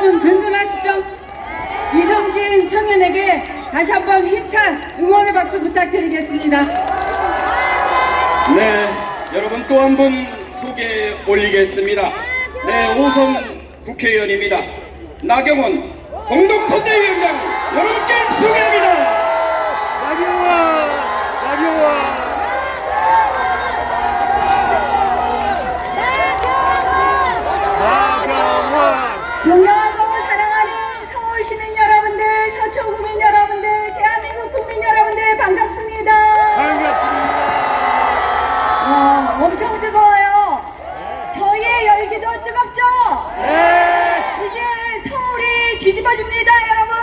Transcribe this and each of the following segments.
여러분 든든하시죠? 이성진 청년에게 다시 한번 힘찬 응원의 박수 부탁드리겠습니다. 네, 여러분 또 한 분 소개 올리겠습니다. 네, 5선 국회의원입니다. 나경원 공동선대위원장 여러분께 소개합니다. 나경원 존경하고 사랑하는 서울 시민 여러분들, 서초 구민 여러분들, 대한민국 국민 여러분들 반갑습니다. 엄청 뜨거워요. 저희의 열기도 뜨겁죠? 이제 서울이 뒤집어집니다, 여러분.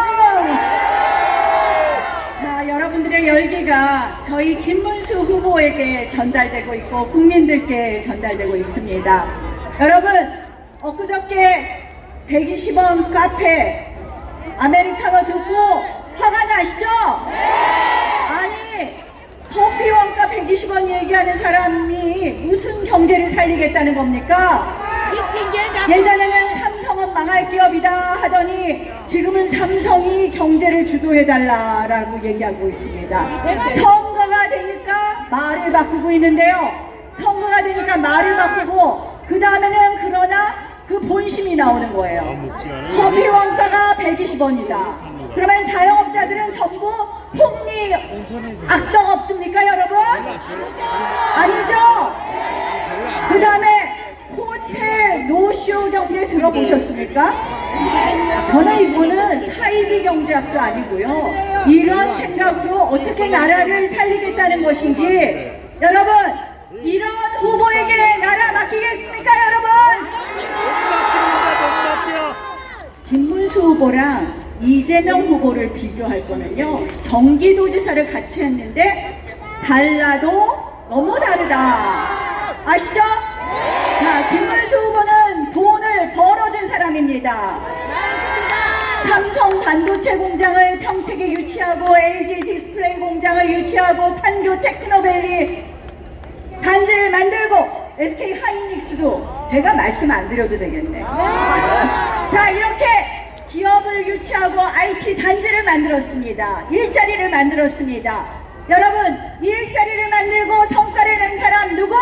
자, 여러분들의 열기가 저희 김문수 후보에게 전달되고 있고 국민들께 전달되고 있습니다. 여러분, 엊그저께 120원 카페 아메리카노 듣고 화가 나시죠? 아니, 커피 원가 120원 얘기하는 사람이 무슨 경제를 살리겠다는 겁니까? 예전에는 삼성은 망할 기업이다 하더니 지금은 삼성이 경제를 주도해달라라고 얘기하고 있습니다. 선거가 되니까 말을 바꾸고 있는데요. 선거가 되니까 말을 바꾸고 그 다음에는 그러나 그 본심이 나오는 거예요. 커피 원가가 120원이다. 그러면 자영업자들은 전부 폭리 악덕업주입니까, 여러분? 아니죠? 그 다음에 호텔 노쇼 경제 들어보셨습니까? 저는 이거는 사이비 경제학도 아니고요. 이런 생각으로 어떻게 나라를 살리겠다는 것인지, 여러분, 이런 후보에게 나라 맡기겠습니까, 여러분? 김문수 후보랑 이재명 후보를 비교할 거면요, 경기도지사를 같이 했는데 달라도 너무 다르다. 아시죠? 자, 김문수 후보는 돈을 벌어준 사람입니다. 삼성 반도체 공장을 평택에 유치하고 LG 디스플레이 공장을 유치하고 판교 테크노밸리 단지를 만들고 SK 하이닉스도 제가 말씀 안 드려도 되겠네. 자, 이렇게 기업을 유치하고 IT 단지를 만들었습니다. 일자리를 만들었습니다. 여러분, 일자리를 만들고 성과를 낸 사람 누구?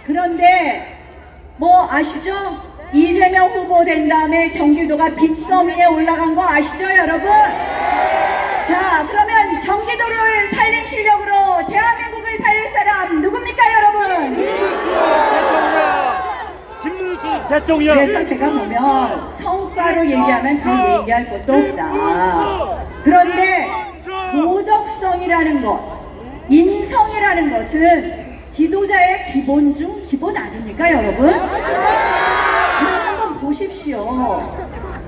그런데 뭐 아시죠? 이재명 후보 된 다음에 경기도가 빚더미에 올라간 거 아시죠, 여러분? 자, 그러면 경기도를 살린 실력으로 대한민국을 살릴 사람 누굽니까, 여러분? 김문수 대통령. 그래서 제가 보면 성과로 얘기하면 더 얘기할 것도 없다. 그런데 도덕성이라는 것, 인성이라는 것은 지도자의 기본 중 기본 아닙니까, 여러분? 한번 보십시오.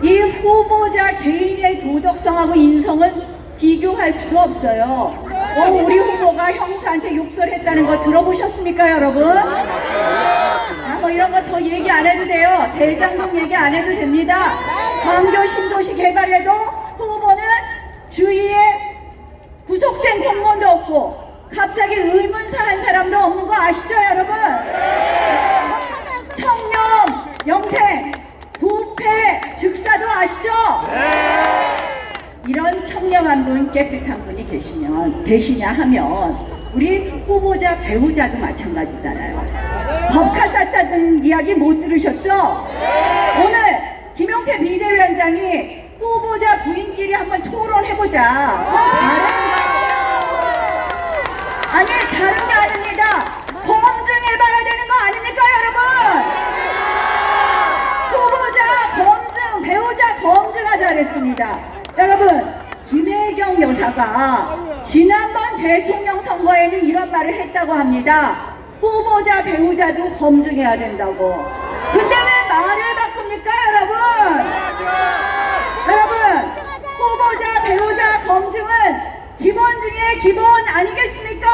이 후보자 개인의 도덕성하고 인성은 비교할 수가 없어요. 우리 후보가 형수한테 욕설했다는 거 들어보셨습니까, 여러분? 자, 뭐 이런 거 더 얘기 안 해도 돼요. 대장동 얘기 안 해도 됩니다. 광교 신도시 개발에도 후보는 주위에 구속된 공무원도 없고 갑자기 의문사한 사람도 없는 거 아시죠, 여러분? 청렴, 영생, 부패, 즉사도 아시죠? 이런 청렴한 분, 깨끗한 분이 계시냐 하면 우리 후보자 배우자도 마찬가지잖아요. 법카 쌌다는 이야기 못 들으셨죠? 오늘 김용태 비대위원장이 후보자 부인끼리 한번 토론해보자. 그건 다른 게 아닙니다. 검증해봐야 되는 거 아닙니까, 여러분? 후보자 검증, 배우자 검증하자 그랬습니다. 여러분, 김혜경 여사가 지난번 대통령 선거에는 이런 말을 했다고 합니다. 후보자 배우자도 검증해야 된다고. 근데 왜 말을 바꿉니까, 여러분? 여러분, 후보자 배우자 검증은 기본 중에 기본 아니겠습니까?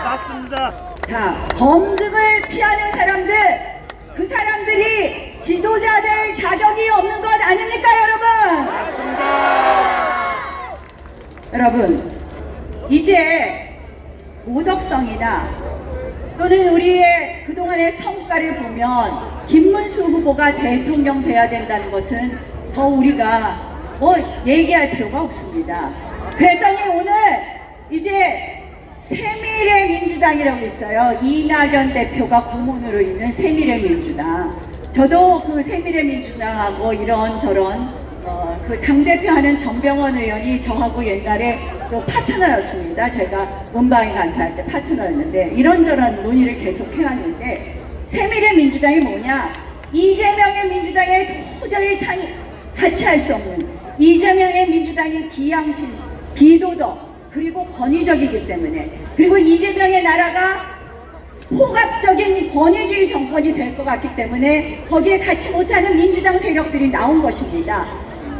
맞습니다. 자, 검증을 피하는 사람들, 그 사람들이 지도자 될 자격이 없는 것 아닙니까, 여러분? 여러분, 이제 도덕성이나 또는 우리의 그동안의 성과를 보면 김문수 후보가 대통령 돼야 된다는 것은 더 우리가 얘기할 필요가 없습니다. 그랬더니 오늘 이제 새미래민주당이라고 있어요. 이낙연 대표가 고문으로 있는 새미래민주당. 저도 그 새미래민주당하고 이런저런 그 당대표 하는 전병헌 의원이 저하고 옛날에 또 파트너였습니다. 제가 문방위 간사할 때 파트너였는데 이런저런 논의를 계속 해왔는데 새미래민주당이 뭐냐? 이재명의 민주당에 도저히 같이 할 수 없는 이재명의 민주당이 기양심, 비도덕 그리고 권위적이기 때문에 그리고 이재명의 나라가 포괄적인 권위주의 정권이 될 것 같기 때문에 거기에 같이 못하는 민주당 세력들이 나온 것입니다.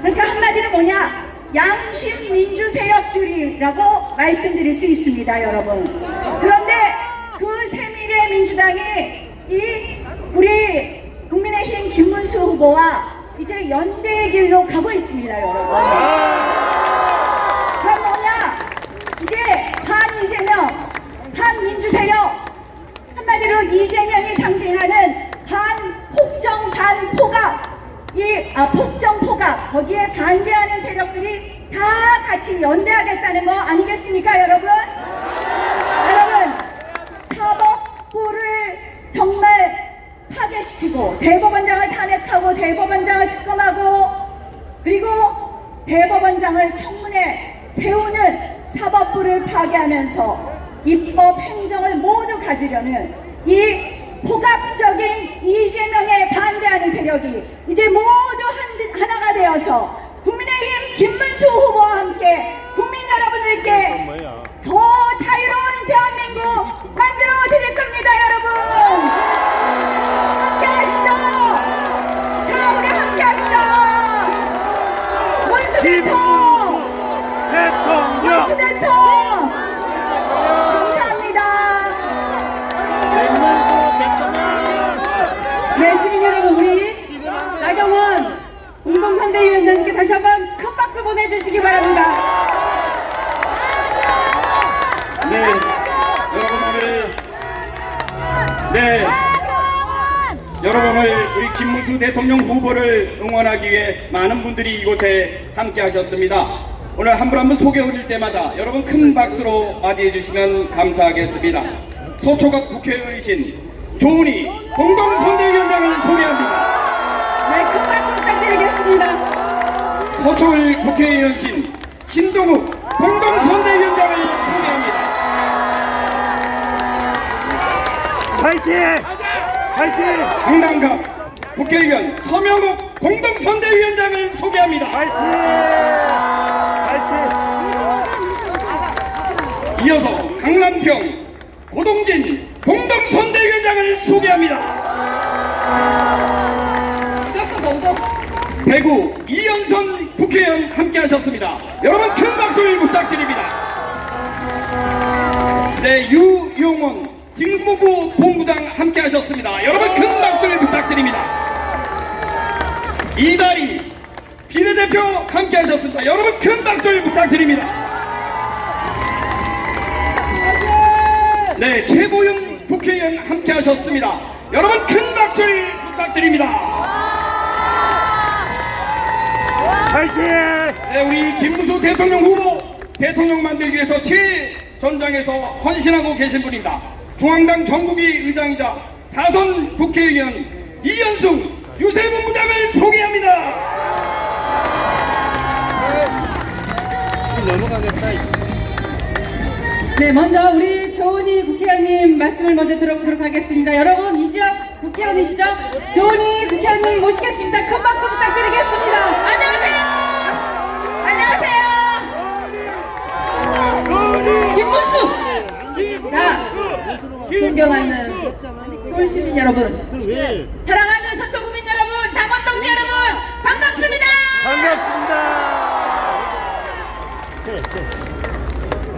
그러니까 한마디로 뭐냐? 양심 민주 세력들이라고 말씀드릴 수 있습니다, 여러분. 그런데 그 새미래 민주당이 우리 국민의힘 김문수 후보와 이제 연대의 길로 가고 있습니다, 여러분. 그럼 뭐냐? 이제 반 이재명, 반 민주 세력, 한마디로 이재명이 상징하는 반폭정 반포갑, 폭정 포갑, 거기에 반대하는 세력들이 다 같이 연대하겠다는 거 아니겠습니까, 여러분? 여러분, 사법부를 정말 파괴시키고 대법원장을 탄핵하고 대법원장을 특검하고 그리고 대법원장을 청문회 세우는 사법부를 파괴하면서 입법 행정을 모두 가지려는 이 포갑적인 이재명에 반대하는 세력이 이제 모두 하나가 되어서 국민의힘 김문수 후보와 함께 국민 여러분들께 더 자유로운 대한민국 만들어 드릴 겁니다, 여러분. 함께 하시죠. 자, 우리 함께 합시다. 문수 대통, 문수 대통, 감사합니다. 네, 시민 여러분, 우리 나경원 공동선대위원장님께 다시 한번 큰 박수 보내주시기 바랍니다. 네, 여러분 오늘 여러분 오늘 우리 김문수 대통령 후보를 응원하기 위해 많은 분들이 이곳에 함께 하셨습니다. 오늘 한 분 한 분 소개 올릴 때마다 여러분 큰 박수로 맞이해 주시면 감사하겠습니다. 서초갑 국회의원이신 조은희 공동선대위원장을 소개합니다. 네, 큰 박수 부탁드리겠습니다. 서초을 국회의원신 신동욱 공동선대위원장을 소개합니다. 파이팅! 파이팅! 강남갑 국회의원 서명욱 공동선대위원장을 소개합니다. 파이팅! 파이팅! 이어서 강남평 고동진 공동선대위원장을 소개합니다. 대구 이현선 국회의원 함께 하셨습니다. 여러분 큰 박수를 부탁드립니다. 네, 유용원 직무부 본부장 함께 하셨습니다. 여러분 큰 박수를 부탁드립니다. 이다리 비례대표 함께 하셨습니다. 여러분 큰 박수를 부탁드립니다. 네, 최보윤 국회의원 함께 하셨습니다. 여러분 큰 박수를 부탁드립니다. 파이팅! 네, 우리 김문수 대통령 후보 대통령 만들기 위해서 최전장에서 헌신하고 계신 분입니다. 중앙당 정국위 의장이자 4선 국회의원 이현승 유세문부장을 소개합니다. 넘어가겠다. 네, 먼저 우리 조은희 국회의원님 말씀을 먼저 들어보도록 하겠습니다. 여러분, 이 지역 국회의원이시죠? 조은희 국회의원님 모시겠습니다. 큰 박수 부탁드리겠습니다. 안녕하세요. 안녕하세요. 김문수. 자, 존경하는 서울 시민 여러분, 왜? 사랑하는 서초구민 여러분, 당원 동지 여러분, 반갑습니다. 반갑습니다.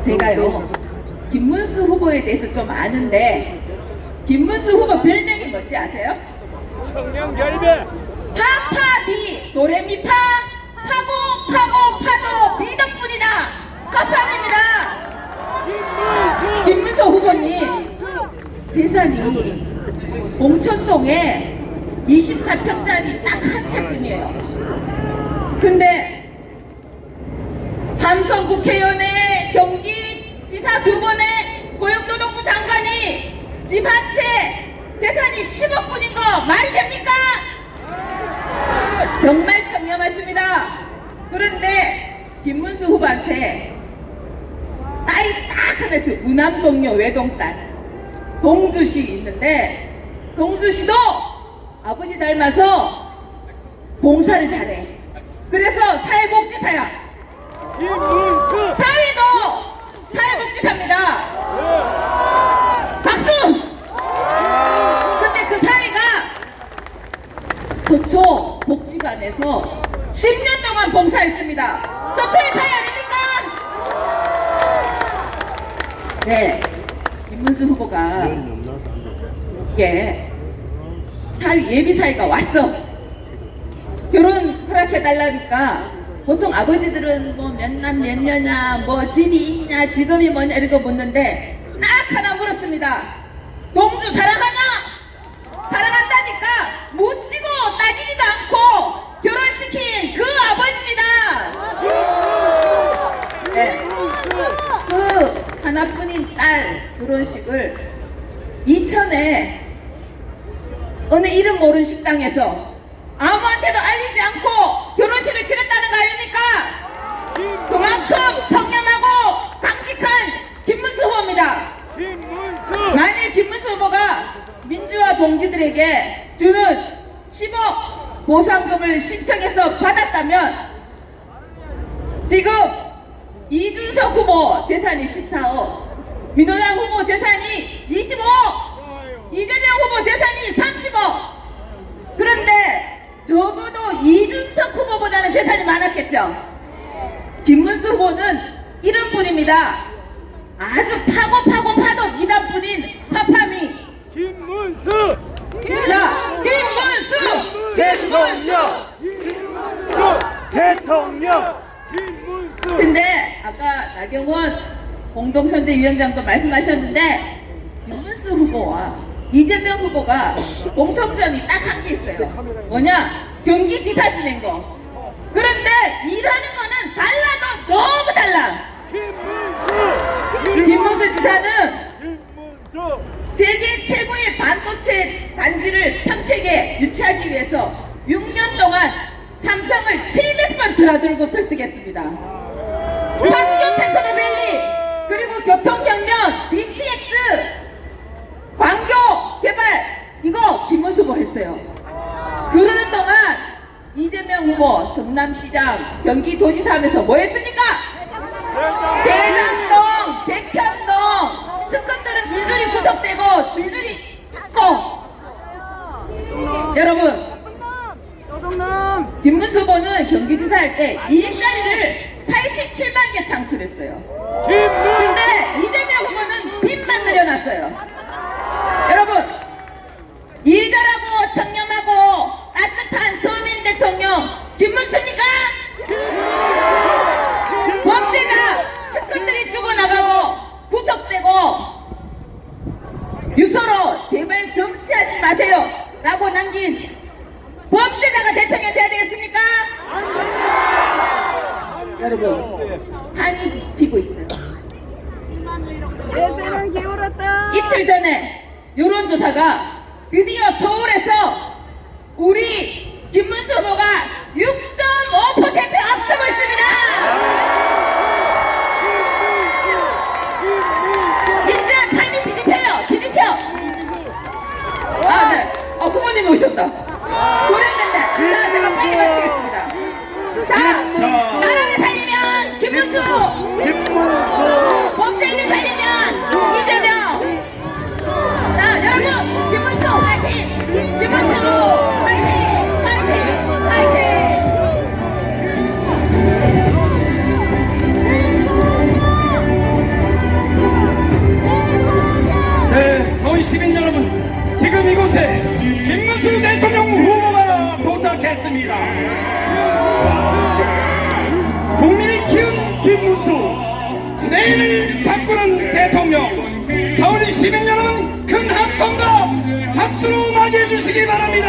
제가요, 김문수 후보에 대해서 좀 아는데, 김문수 후보 별명이 뭔지 아세요? 청년 결배. 파파미 도레미파 파고 파도 미 덕분이다. 커팝입니다. 김문수 후보님 재산이 봉천동에 24평짜리 딱 한 채뿐이에요. 근데 삼성 국회의원의 경기지사 두 번의 고용노동부 장관이 집 한 채 재산이 10억뿐인 거 말이 됩니까? 정말 청렴하십니다. 그런데 김문수 후보한테 딸이 딱 하나 있어요. 우남동요 외동딸 동주시 있는데, 동주시도 아버지 닮아서 봉사를 잘해. 그래서 사회복지사야. 김문수 사위도 사회복지사입니다. 박수! 근데 그 사위가 서초 복지관에서 10년 동안 봉사했습니다. 서초의 사위 아닙니까? 네, 김문수 후보가 사위, 예비 사위가 왔어. 결혼 허락해달라니까 보통 아버지들은 뭐 몇 남 몇 녀냐, 뭐 집이 있냐, 직업이 뭐냐 이런 거 묻는데 딱 하나 물었습니다. 동주 사랑하냐? 사랑한다니까 묻지도 따지지도 않고 결혼시킨 그 아버지입니다. 네. 그 하나뿐인 딸 결혼식을 이천에 어느 이름 모르는 식당에서 아무한테도 알리지 않고 결혼식을 치렀다는 거 아닙니까? 그만큼 청렴하고 강직한 김문수 후보입니다. 만일 김문수 후보가 민주화 동지들에게 주는 10억 보상금을 신청해서 받았다면 지금 이준석 후보 재산이 14억, 민노당 후보 재산이 25억, 이재명 후보 재산이 30억. 그런데 적어도 이준석 후보보다는 재산이 많았겠죠. 김문수 후보는 이름뿐입니다. 아주 파도 이단뿐인 파파미 김문수 자, 김문수 대통령 김문수. 근데 아까 나경원 공동선대위원장도 말씀하셨는데 김문수 후보와 이재명 후보가 공통점이 딱 한 게 있어요. 뭐냐? 경기지사 지낸 거. 그런데 일하는 거는 달라도 너무 달라. 김문수 지사는 세계 최고의 반도체 단지를 평택에 유치하기 위해서 6년 동안 삼성을 700번 드나들고 설득했습니다. 판교 테크노밸리, 그리고 교통경련, GTX, 광교 개발, 이거 김문수 후보 했어요. 그러는 동안 이재명 후보 성남시장, 경기도지사 하면서 뭐 했습니까? 대장동, 백현동, 측근들은 줄줄이 구속되고 줄줄이 찾고. 여러분, 김문수 후보는 경기지사 할 때 일자리를 87만 개 창출했어요. 근데 이재명 후보는 빚만 늘려놨어요. 여러분, 일 잘하고 청렴하고 따뜻한 서민 대통령 김문수입니까? 범죄자 측근들이 죽어나가고 구속되고 유서로 제발 정치하지 마세요 라고 남긴 범죄자가 대통령이 돼야 되겠습니까? 여러분, 한이 피고 있어요. 내세는 기울었다. 이틀 전에 여론조사가 드디어 서울에서 우리 김문수 후보가 6.5% 앞서고 있습니다. 이제 판이 뒤집혀요. 뒤집혀. 아, 네. 후보님 오셨다. 그랬는데, 자, 제가 빨리 마치겠습니다. 자, 나라를 살리면 김문수, 범죄인을 살리면 이재명. 자, 여러분, 김문수 화이팅! 김문수 화이팅! 화이팅! 화이팅! 네, 서울 시민 여러분, 지금 이곳에 김문수 대통령 후보가 도착했습니다. 국민이 키운 김문수, 내일을 바꾸는 대통령, 서울 시민 여러분 큰 함성과 박수로 바랍니다.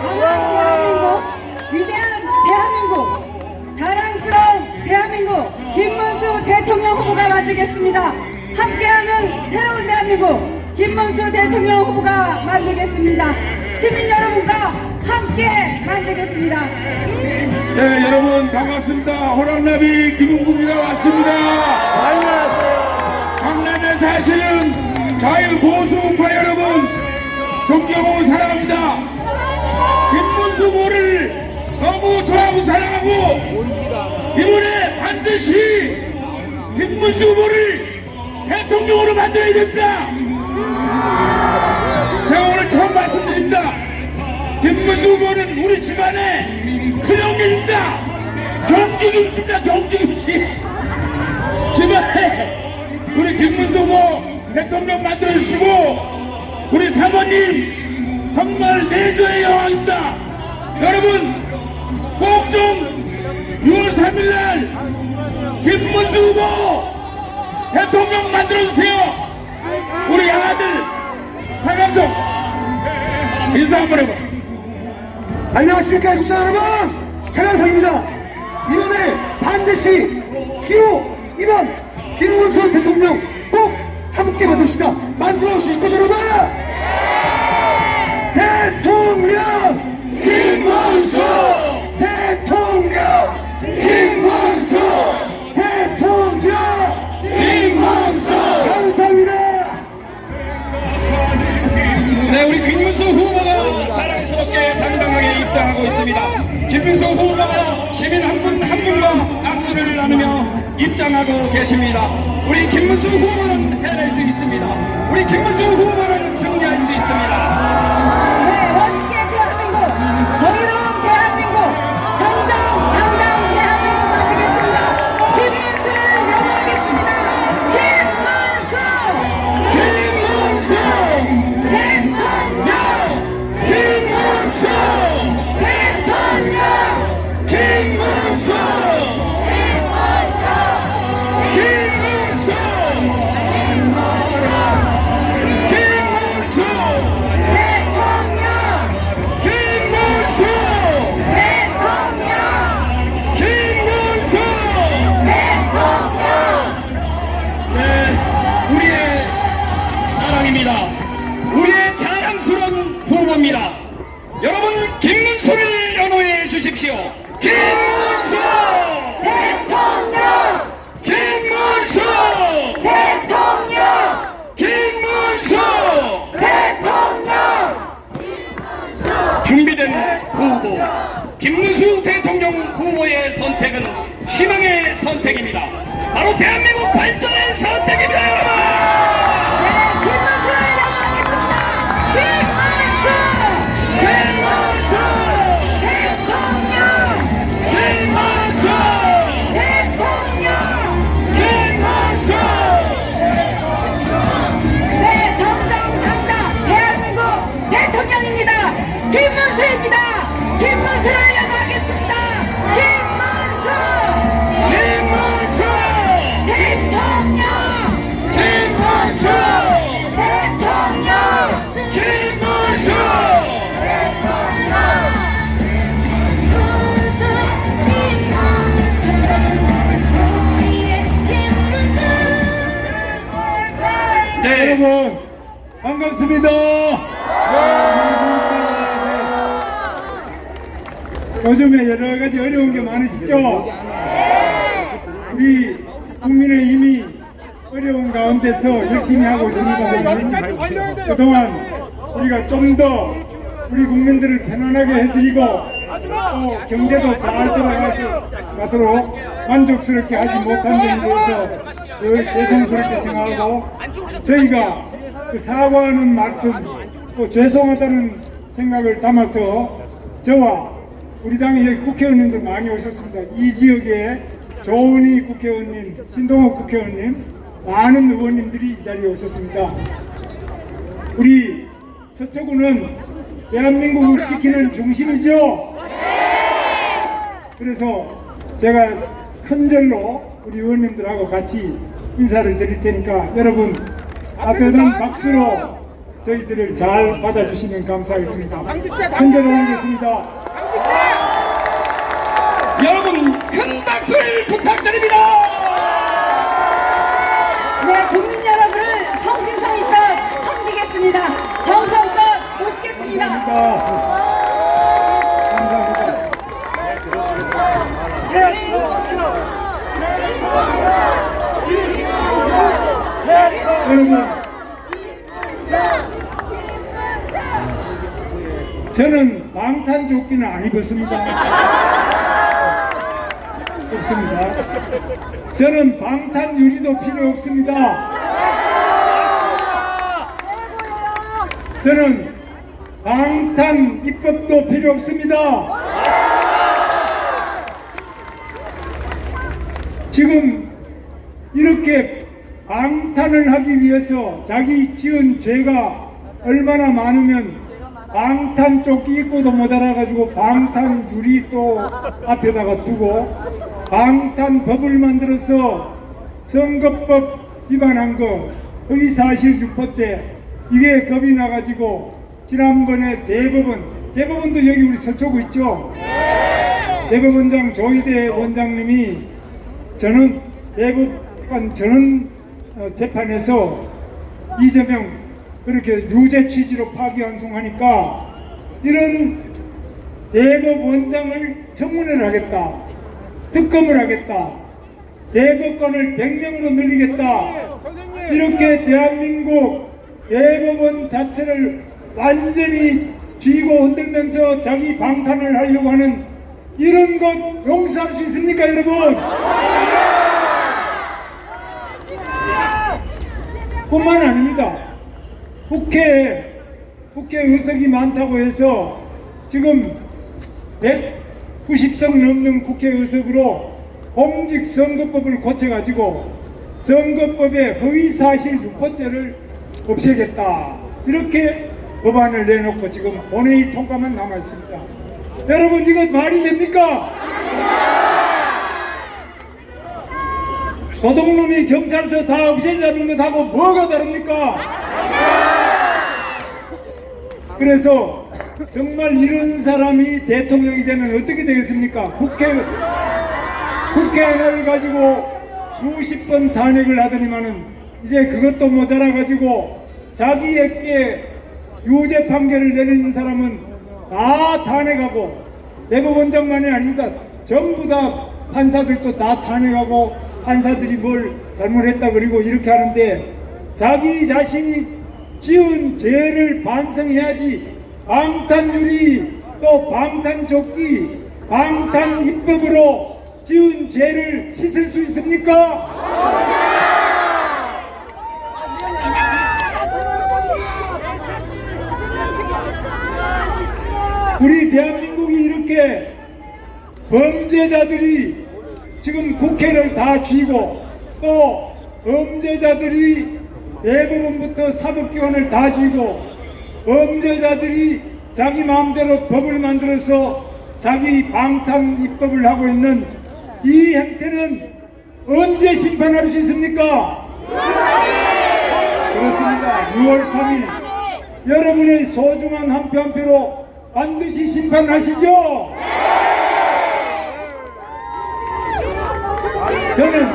강한 대한민국, 위대한 대한민국, 자랑스러운 대한민국 김문수 대통령 후보가 만들겠습니다. 함께하는 새로운 대한민국 김문수 대통령 후보가 만들겠습니다. 시민 여러분과 함께 만들겠습니다. 네, 여러분 반갑습니다. 호랑나비 김은국이가 왔습니다. 강남에 사시는 자유보수 우파 여러분 존경하고 사랑합니다. 김문수 후보를 너무 좋아하고 사랑하고 이번에 반드시 김문수 후보를 대통령으로 만들어야 됩니다. 제가 오늘 처음 말씀드립니다. 김문수 후보는 우리 집안의 큰형님입니다. 경주김씨입니다. 경주김씨. 집안에 우리 김문수 후보 대통령 만들어주시고 우리 사모님 정말 내조의 여왕입니다. 여러분 꼭 좀 6월 3일날 김문수 후보 대통령 만들어주세요. 우리 양아들 장강석 인사 한번 해봐. 안녕하십니까 국장 여러분, 차량석입니다. 이번에 반드시 기호 2번 김문수 대통령 꼭 함께 만듭시다. 만들어 주실 거죠 여러분? 대통령 김문수, 대통령 김문수, 대통령 김문수. 감사합니다. 네, 우리 김문수 후보가 자랑스럽게 당당하게 입장하고 있습니다. 김문수 후보가 시민 한 분 한 분과 악수를 나누며 입장하고 계십니다. 우리 김문수 후보는 해낼 수 있습니다. 우리 김문수 후보는 승리할 수 있습니다. 네, 원칙의 대한민국, 정의로운 대한민국, 정정당당 대한민국 만들겠습니다. 김문수를 연호하겠습니다. 김문수! 김문수, 대통령! 김문수, 대통령! 김문수, 김문수, 김문수, 대통령! 김문수, 대통령! 김문수. 대통령! 네, 우리의 자랑입니다. 우리의 자랑스러운 후보입니다. 여러분 김문수를 연호해 주십시오. 김문수! 대통령! 김문수! 대통령! 김문수! 대통령! 준비된 후보 김문수 대통령 후보의 선택은 희망의 선택입니다. 바로 대한민국 발전의 선택입니다, 여러분. 네, 김문수를 연호하겠습니다. 김문수! 김문수! 대통령! 김문수! 대통령! 김문수! 네, 정정당당 대한민국 대통령입니다. 김문수입니다. 김문수를 연호하겠습니다. 김문수! 김문수! 대통령! 김문수! 대통령! 김문수! 네, 여러분 반갑습니다. 요즘에 여러 가지 어려운 게 많으시죠? 우리 국민의힘이 어려운 가운데서 열심히 하고 있습니다. 그동안 우리가 좀 더 우리 국민들을 편안하게 해드리고 또 경제도 잘 돌아가도록 만족스럽게 하지 못한 점에 대해서 늘 죄송스럽게 생각하고 저희가 그 사과하는 말씀 또 죄송하다는 생각을 담아서 저와 우리 당의 국회의원님들 많이 오셨습니다. 이 지역에 조은희 국회의원님, 신동욱 국회의원님, 많은 의원님들이 이 자리에 오셨습니다. 우리 서초구는 대한민국을 지키는 중심이죠. 그래서 제가 큰 절로 우리 의원님들하고 같이 인사를 드릴 테니까 여러분 따뜻한 박수로 저희들을 잘 받아주시면 감사하겠습니다. 한전 올리겠습니다. 여러분 큰 박수를 부탁드립니다. 네, 국민 여러분을 성심성 있게 섬기겠습니다. 정성껏 모시겠습니다. 감사합니다. 여러분, 저는 방탄조끼는 안 입었습니다. 없습니다. 저는 방탄 유리도 필요 없습니다. 저는 방탄 입법도 필요 없습니다. 지금 이렇게 방탄을 하기 위해서 자기 지은 죄가 얼마나 많으면 방탄 조끼 입고도 모자라가지고 방탄 유리 또 앞에다가 두고 방탄법을 만들어서 선거법 위반한 거 허위사실 유포죄 이게 겁이 나가지고 지난번에 대법원도 여기 우리 서초구 있죠? 대법원장 조희대 원장님이 저는 대법관 재판에서 이재명 그렇게 유죄 취지로 파기환송하니까 이런 대법원장을 청문회를 하겠다, 특검을 하겠다, 대법관을 100명으로 늘리겠다, 이렇게 대한민국 대법원 자체를 완전히 쥐고 흔들면서 자기 방탄을 하려고 하는 이런 것 용서할 수 있습니까, 여러분? 뿐만 아닙니다. 국회 의석이 많다고 해서 지금 190석 넘는 국회 의석으로 공직선거법을 고쳐가지고 선거법의 허위사실 유포죄를 없애겠다, 이렇게 법안을 내놓고 지금 본회의 통과만 남아있습니다. 여러분, 이거 말이 됩니까? 도둑놈이 경찰서 다 없애자는 것하고 뭐가 다릅니까? 그래서 정말 이런 사람이 대통령이 되면 어떻게 되겠습니까? 국회 하나를 가지고 수십 번 탄핵을 하더니만은 이제 그것도 모자라 가지고 자기에게 유죄 판결을 내리는 사람은 다 탄핵하고, 대법원장만이 아닙니다. 전부 다 판사들도 다 탄핵하고 판사들이 뭘 잘못했다 그리고 이렇게 하는데, 자기 자신이 지은 죄를 반성해야지 방탄유리 또 방탄조끼 방탄입법으로 지은 죄를 씻을 수 있습니까? 우리 대한민국이 이렇게 범죄자들이 지금 국회를 다 쥐고 또 범죄자들이 대법원부터 사법기관을 다 쥐고 범죄자들이 자기 마음대로 법을 만들어서 자기 방탄 입법을 하고 있는 이 행태는 언제 심판할 수 있습니까? 그렇습니다. 6월 3일 여러분의 소중한 한 표 한 표로 반드시 심판하시죠? 저는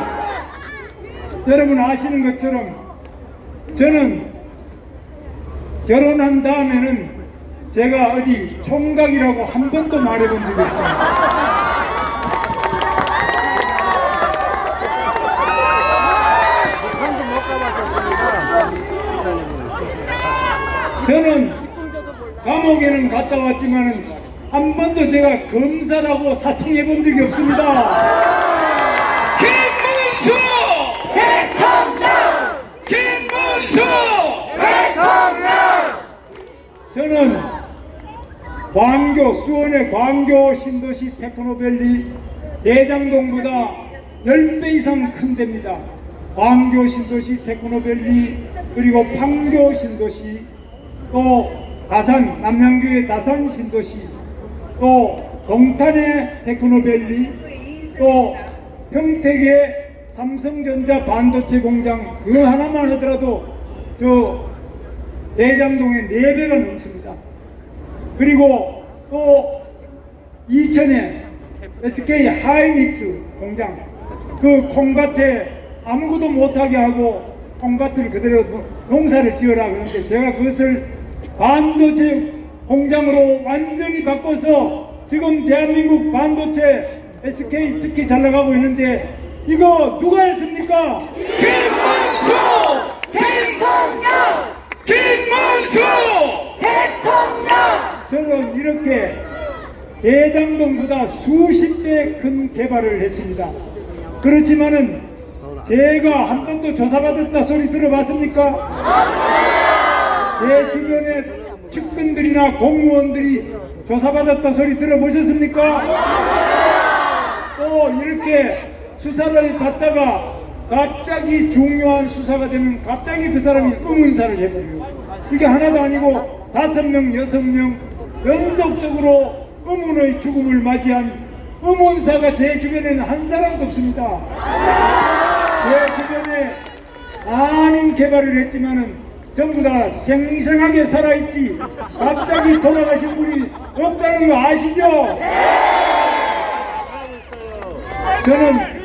여러분 아시는 것처럼 저는 결혼한 다음에는 제가 어디 총각이라고 한 번도 말해본 적이 없습니다. 저는 감옥에는 갔다 왔지만은 한 번도 제가 검사라고 사칭해 본 적이 없습니다. 김문수 대통령! 김문수 대통령! 저는 광교, 수원의 광교 신도시 테크노밸리 대장동보다 10배 이상 큰 데입니다. 광교 신도시 테크노밸리, 그리고 판교 신도시, 또 다산, 남양주의 다산 신도시, 또 동탄의 테크노밸리, 또 평택의 삼성전자 반도체 공장, 그 하나만 하더라도 저 대장동의 4배가 넘습니다. 그리고 또 이천에 SK 하이닉스 공장, 그 콩밭에 아무것도 못하게 하고 콩밭을 그대로 농사를 지어라 그러는데 제가 그것을 반도체 공장으로 완전히 바꿔서 지금 대한민국 반도체 SK 특히 잘 나가고 있는데 이거 누가 했습니까? 김문수 대통령! 김문수 대통령! 저는 이렇게 대장동보다 수십 배 큰 개발을 했습니다. 그렇지만은 제가 한 번도 조사받았다 소리 들어봤습니까? 제 주변에 측근들이나 공무원들이 조사받았다 소리 들어보셨습니까? 또 이렇게 수사를 받다가 갑자기 중요한 수사가 되면 갑자기 그 사람이 의문사를 해버려요. 이게 하나도 아니고 5명, 6명 연속적으로 의문의 죽음을 맞이한 의문사가 제 주변에는 한 사람도 없습니다. 제 주변에 많은 개발을 했지만은 전부 다 생생하게 살아있지 갑자기 돌아가신 분이 없다는 거 아시죠? 저는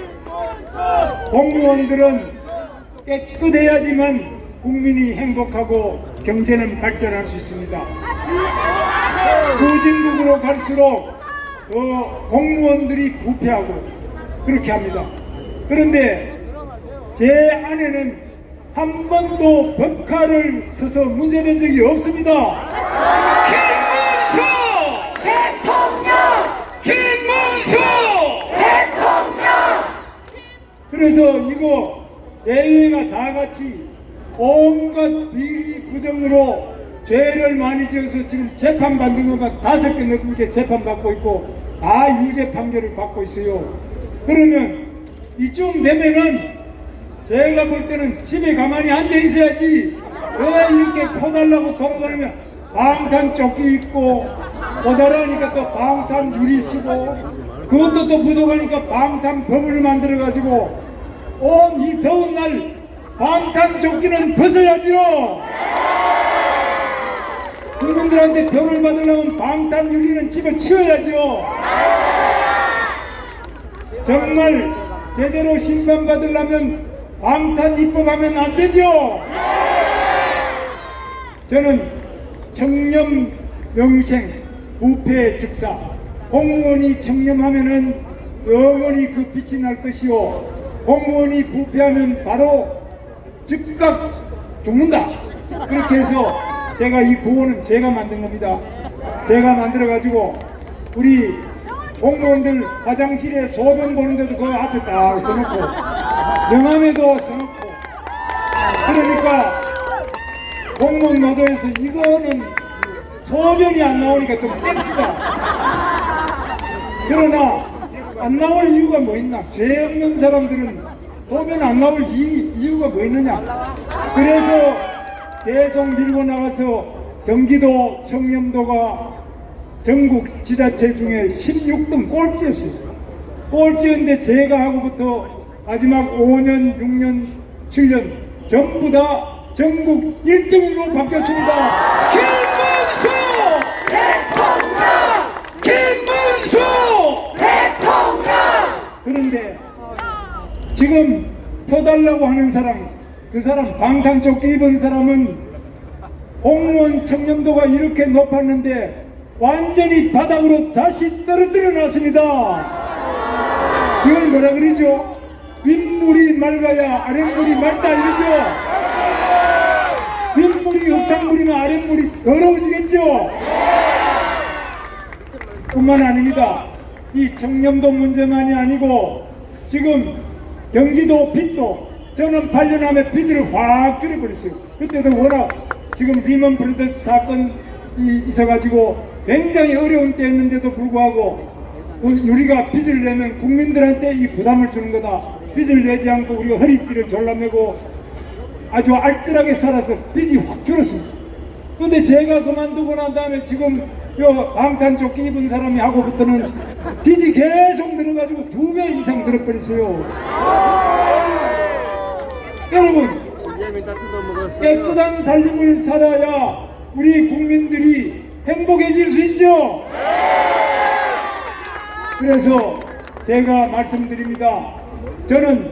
공무원들은 깨끗해야지만 국민이 행복하고 경제는 발전할 수 있습니다. 후진국으로 갈수록 공무원들이 부패하고 그렇게 합니다. 그런데 제 아내는 한 번도 법카를 서서 문제된 적이 없습니다. 김문수 대통령! 김문수 대통령! 그래서 이거 내외가 다 같이 온갖 비리 부정으로 죄를 많이 지어서 지금 재판받는 것만 5개 넘게 재판받고 있고 다 유죄 판결을 받고 있어요. 그러면 이쯤 되면은 제가 볼 때는 집에 가만히 앉아 있어야지 왜 이렇게 퍼달라고 돌아다니면 방탄조끼 입고 모자라니까 또 방탄 유리 쓰고 그것도 또 부족하니까 방탄법을 만들어 가지고 온 이 더운 날 방탄조끼는 벗어야지요. 국민들한테 표를 받으려면 방탄 유리는 집어치워야죠. 정말 제대로 심판받으려면 방탄 입법하면 안 되죠. 저는 청렴 명생 부패 즉사 공무원이 청렴하면은 영원히 그 빛이 날 것이요 공무원이 부패하면 바로 즉각 죽는다. 그렇게 해서 제가 이 구호는 제가 만든 겁니다. 제가 만들어 가지고 우리 공무원들 화장실에 소변 보는데도 그 앞에 딱 써놓고 명함에도 써놓고 그러니까 공무원 노조에서 이거는 소변이 안 나오니까 좀 뺍시다. 그러나 안 나올 이유가 뭐 있나? 죄 없는 사람들은 소변 안 나올 이유가 뭐 있느냐? 그래서 계속 밀고 나가서 경기도 청렴도가 전국 지자체 중에 16등 꼴찌였어요. 꼴찌였는데 제가 하고부터 마지막 5년, 6년, 7년 전부 다 전국 1등으로 바뀌었습니다. 김문수 대통령! 김문수 대통령! 그런데 지금 펴달라고 하는 사람, 그 사람 방탄조끼 입은 사람은 공무원 청렴도가 이렇게 높았는데 완전히 바닥으로 다시 떨어뜨려 놨습니다. 이걸 뭐라 그러죠? 윗물이 맑아야 아랫물이 맑다 이러죠? 윗물이 흙탕물이면 아랫물이 더러워지겠죠? 뿐만 아닙니다. 이 청렴도 문제만이 아니고 지금 경기도 빚도 저는 8년 안에 빚을 확 줄여버렸어요. 그때도 워낙 지금 리먼 브라더스 사건이 있어가지고 굉장히 어려운 때였는데도 불구하고 우리가 빚을 내면 국민들한테 이 부담을 주는 거다. 빚을 내지 않고 우리가 허리띠를 졸라매고 아주 알뜰하게 살아서 빚이 확 줄었습니다. 그런데 제가 그만두고 난 다음에 지금 요 방탄조끼 입은 사람이 하고부터는 빚이 계속 늘어가지고 2배 이상 늘어버렸어요. 여러분 깨끗한 삶을 살아야 우리 국민들이 행복해질 수 있죠. 그래서 제가 말씀드립니다. 저는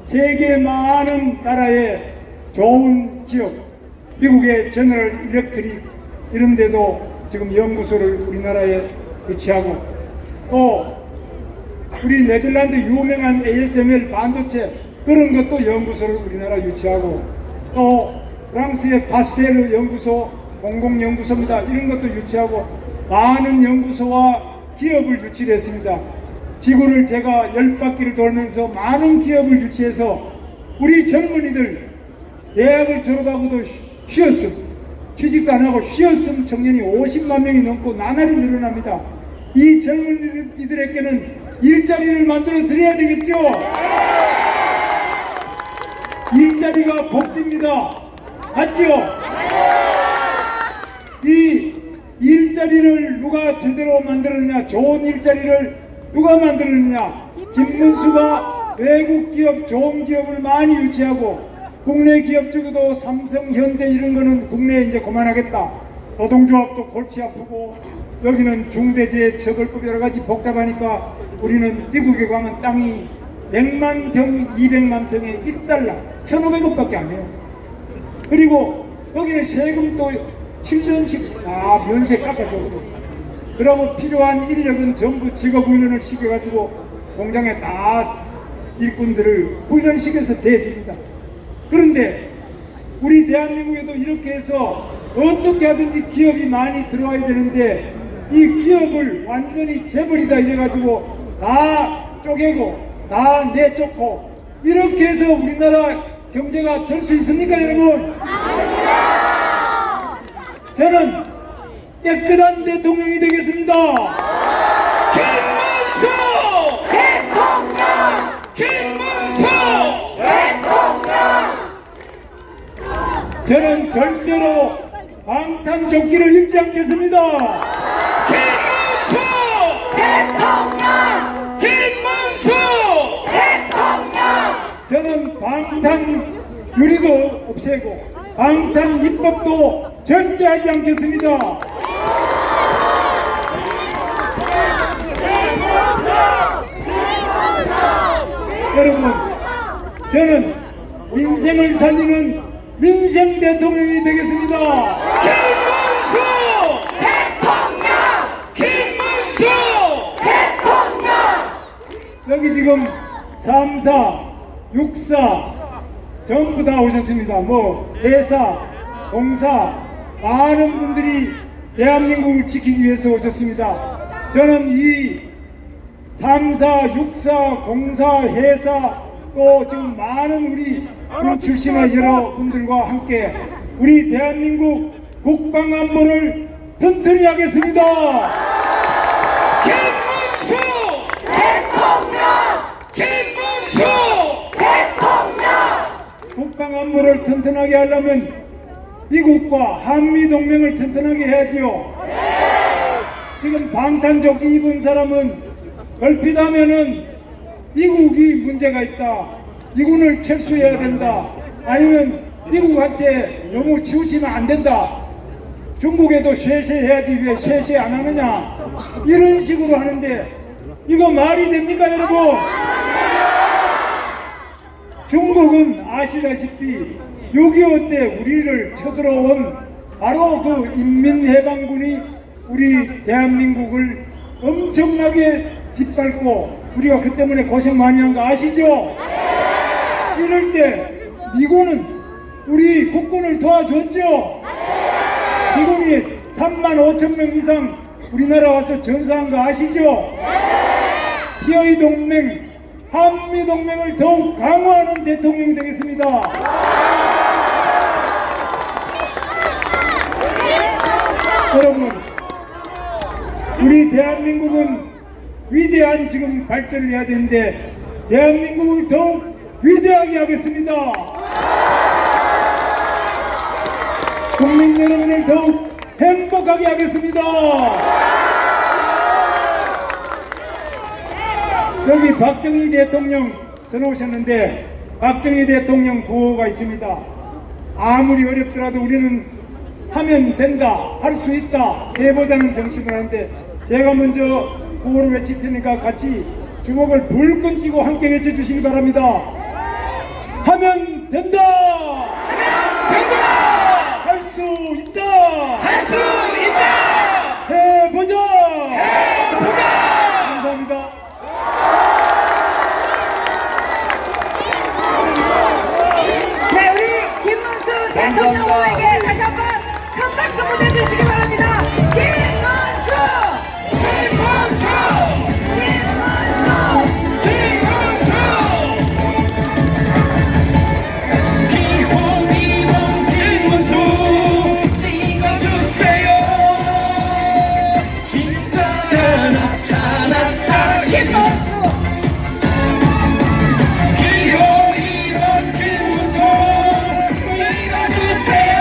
세계 많은 나라의 좋은 기업, 미국의 제너럴 일렉트릭 이런 데도 지금 연구소를 우리나라에 유치하고, 또 우리 네덜란드 유명한 ASML 반도체 그런 것도 연구소를 우리나라 유치하고, 또 프랑스의 파스텔 연구소 공공연구소입니다. 이런 것도 유치하고 많은 연구소와 기업을 유치했습니다. 지구를 제가 10바퀴를 돌면서 많은 기업을 유치해서 우리 젊은이들 대학을 졸업하고도 쉬었음, 취직도 안 하고 쉬었음 청년이 50만 명이 넘고 나날이 늘어납니다. 이 젊은이들에게는 일자리를 만들어 드려야 되겠죠. 일자리가 복지입니다. 맞죠? 이 일자리를 누가 제대로 만들었느냐, 좋은 일자리를 누가 만들었느냐, 김문수가 외국 기업, 좋은 기업을 많이 유치하고, 국내 기업 중에도 삼성, 현대 이런 거는 국내에 이제 그만하겠다. 노동조합도 골치 아프고, 여기는 중대재해처벌법 여러 가지 복잡하니까 우리는 미국에 가면 땅이 100만 평, 200만 평에 1달러, 1,500원밖에 안 해요. 그리고 여기는 세금도 7년씩 다 면세 깎아줘. 그러고 필요한 인력은 전부 직업훈련을 시켜가지고 공장에 다 일꾼들을 훈련시켜서 대줍니다. 그런데 우리 대한민국에도 이렇게 해서 어떻게 하든지 기업이 많이 들어와야 되는데, 이 기업을 완전히 재벌이다 이래가지고 다 쪼개고 다 내쫓고 이렇게 해서 우리나라 경제가 될 수 있습니까, 여러분? 저는 깨끗한 대통령이 되겠습니다. 김문수 대통령! 김문수 대통령! 저는 절대로 방탄조끼를 입지 않겠습니다. 김문수 대통령! 김문수 대통령! 저는 방탄 유리도 없애고 방탄 입법도 절대 하지 않겠습니다. 여러분, 저는 민생을 살리는 민생 대통령이 되겠습니다. 김문수 대통령! 김문수 대통령! 여기 지금 3사, 6사 전부 다 오셨습니다. 뭐 회사, 공사 많은 분들이 대한민국을 지키기 위해서 오셨습니다. 저는 이 3사, 6사, 공사, 회사 또 지금 많은 우리 군 출신의 여러분들과 함께 우리 대한민국 국방안보를 튼튼히 하겠습니다. 김문수 대통령! 김문수 대통령! 국방안보를 튼튼하게 하려면 미국과 한미동맹을 튼튼하게 해야지요. 지금 방탄조끼 입은 사람은 얼핏하면은 미국이 문제가 있다, 미군을 철수해야 된다, 아니면 미국한테 너무 치우치면 안 된다, 중국에도 쇄쇄해야지 왜 쇄쇄 안 하느냐, 이런 식으로 하는데 이거 말이 됩니까, 여러분? 중국은 아시다시피 6.25 때 우리를 쳐들어온 바로 그 인민해방군이 우리 대한민국을 엄청나게 짓밟고 우리가 그 때문에 고생 많이 한 거 아시죠? 이럴 때 미군은 우리 국군을 도와줬죠? 미군이 35,000명 이상 우리나라 와서 전사한 거 아시죠? 피어이 동맹, 한미동맹을 더욱 강화하는 대통령이 되겠습니다. 여러분, 우리 대한민국은 위대한 지금 발전을 해야 되는데 대한민국을 더욱 위대하게 하겠습니다. 국민 여러분을 더욱 행복하게 하겠습니다. 여기 박정희 대통령 써놓으셨는데 박정희 대통령 구호가 있습니다. 아무리 어렵더라도 우리는 하면 된다, 할 수 있다, 해보자는 정신을 하는데 제가 먼저 구호를 외칠 테니까 같이 주먹을 불끈 쥐고 함께 외쳐주시기 바랍니다. 하면 된다! 하면 된다! 할 수 있다! 할 수 있다! 해보자! 해보자! 감사합니다. 네, 우리 김문수 대통령 후보에게 다시 한번 큰 박수 보내주시기 바랍니다. 김문수! 김문수! 김문수! 김문수! 기호이번 김문수 찍어주세요. 진짜가 나타났다. 김문수! 기호이번 김문수 찍어주세요.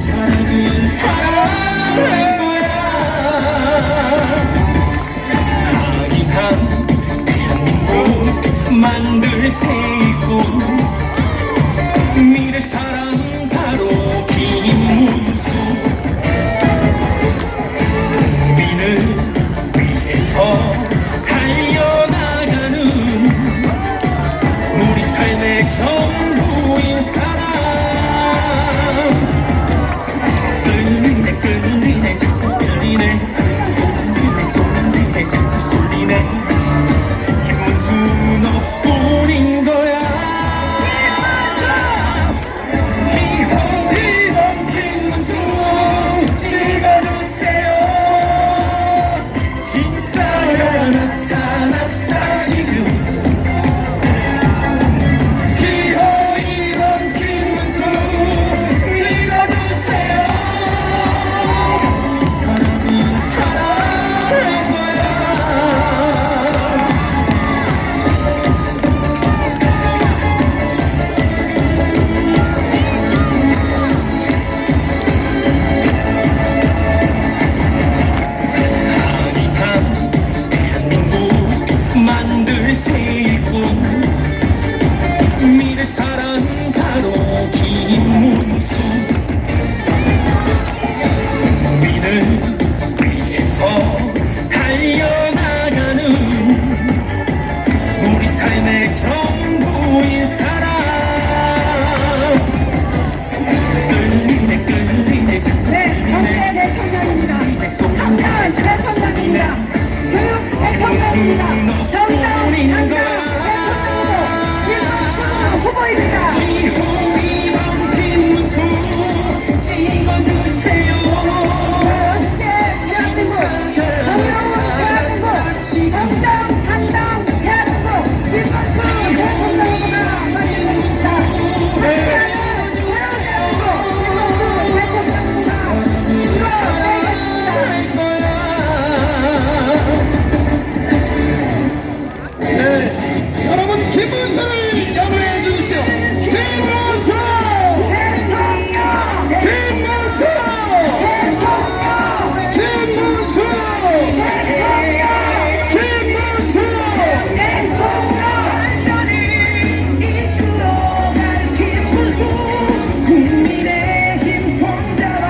나는 사랑할 거야. 강인한 대한민국 만들 세꾼 미래 사랑 바로 김문수. 국민을 위해서 달려나가는 우리 삶의 전부인 사람. 끌리네 끌리네 자꾸 끌리네 쏠리네 쏠리네 자꾸 쏠리네. 김문수 너뿐인 거야. 기호이번 김문수 찍어주세요. 진짜가 나타났다 지금. 기호이번 김문수 찍어주세요. 하나님 사랑할 거야. 강인한 대한민국 만들 세꾼 미래 사랑 바로 김문수. 국민을 위해서 달려나가는 우리 삶의 전부인 사람. 끌리네 끌리네 자꾸 네, 경제 대통령입니다. 청년 대통령입니다. 교육 대통령입니다. 정장 당당 대통령 김문수 후보입니다. 기호이번 김문수 찍어주세요. 멋지게 대한민국, 정의로운 대한민국, 정장 당당 대한민국 김문수 대통령입니다. 만들겠습니다. 함께하는 새로운 대한민국 김문수 대통령입니다. 이뤄내겠습니다. 여러분 김문수를 연호해 주십시오. 김문수! 대통령! 김문수! 대통령! 김문수! 김문수! 완전히 이끌어갈 김문수. 국민의힘 손잡아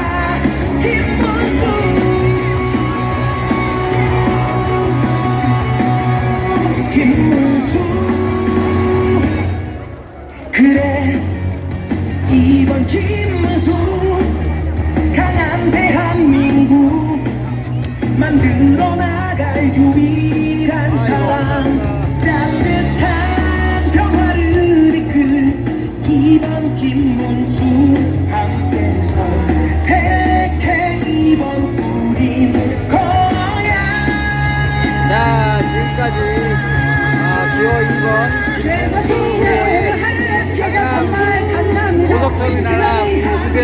김문수. 김문수. 그래 이번 김문수로 강한 대한민국 만들어 나갈 유일한 사람. 따뜻한 평화를 이끌 이번 김문수 함께서 택해 이번 우린 거야. 자, 지금까지 기호 2번 네, 선생님 오늘 하늘의 피해가 정말 감사합니다. 고속터미널 우수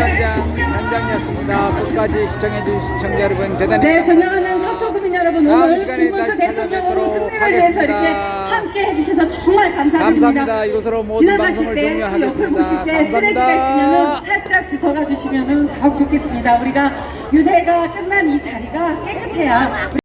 현장이었습니다. 끝까지 시청해주신 시청자 여러분 대단히 네, 존경하는 서초구민 여러분, 다음 오늘 시간에 김문수 다시 대통령으로 찾아뵙도록 승리를 위해서 이렇게 하겠습니다. 함께 해주셔서 정말 감사드립니다. 감사합니다. 이것으로 모든 지나가실 방송을 때, 또 종료하겠습니다. 옆을 보실 때 감사합니다. 쓰레기가 있으면 살짝 주워가 주시면 더욱 좋겠습니다. 우리가 유세가 끝난 이 자리가 깨끗해야